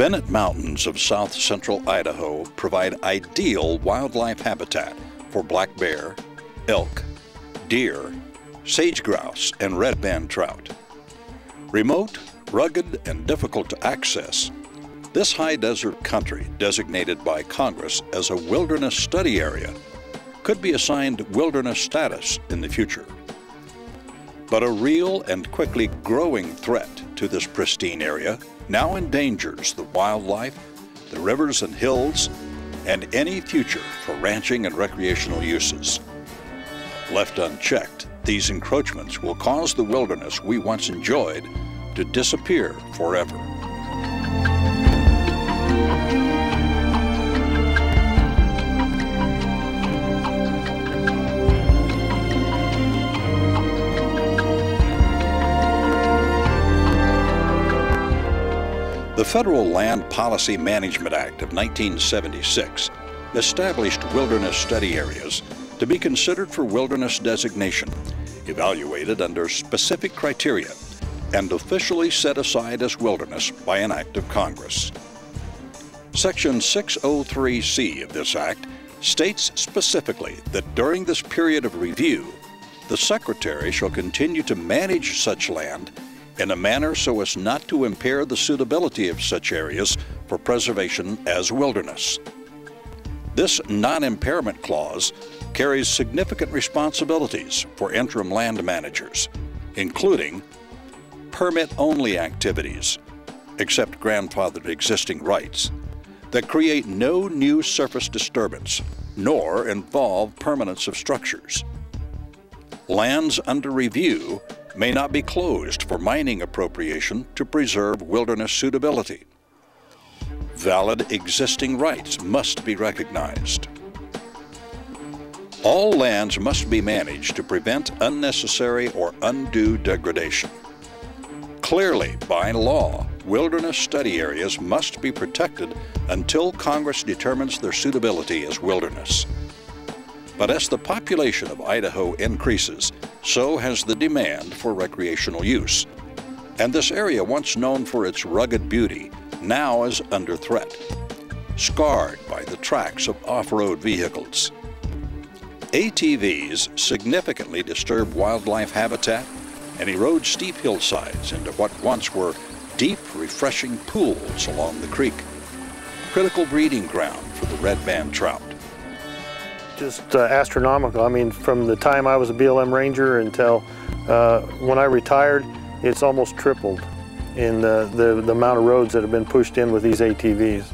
The Bennett Mountains of south central Idaho provide ideal wildlife habitat for black bear, elk, deer, sage grouse, and red band trout. Remote, rugged, and difficult to access, this high desert country, designated by Congress as a wilderness study area, could be assigned wilderness status in the future. But a real and quickly growing threat to this pristine area now endangers the wildlife, the rivers and hills, and any future for ranching and recreational uses. Left unchecked, these encroachments will cause the wilderness we once enjoyed to disappear forever. The Federal Land Policy Management Act of 1976 established wilderness study areas to be considered for wilderness designation, evaluated under specific criteria, and officially set aside as wilderness by an act of Congress. Section 603C of this act states specifically that during this period of review, the Secretary shall continue to manage such land in a manner so as not to impair the suitability of such areas for preservation as wilderness. This non-impairment clause carries significant responsibilities for interim land managers, including permit-only activities, except grandfathered existing rights, that create no new surface disturbance nor involve permanence of structures. Lands under review may not be closed for mining appropriation to preserve wilderness suitability. Valid existing rights must be recognized. All lands must be managed to prevent unnecessary or undue degradation. Clearly, by law, wilderness study areas must be protected until Congress determines their suitability as wilderness. But as the population of Idaho increases, so has the demand for recreational use. And this area, once known for its rugged beauty, now is under threat, scarred by the tracks of off-road vehicles. ATVs significantly disturb wildlife habitat and erode steep hillsides into what once were deep, refreshing pools along the creek, critical breeding ground for the red band trout. Just astronomical. I mean, from the time I was a BLM ranger until when I retired, it's almost tripled in the amount of roads that have been pushed in with these ATVs.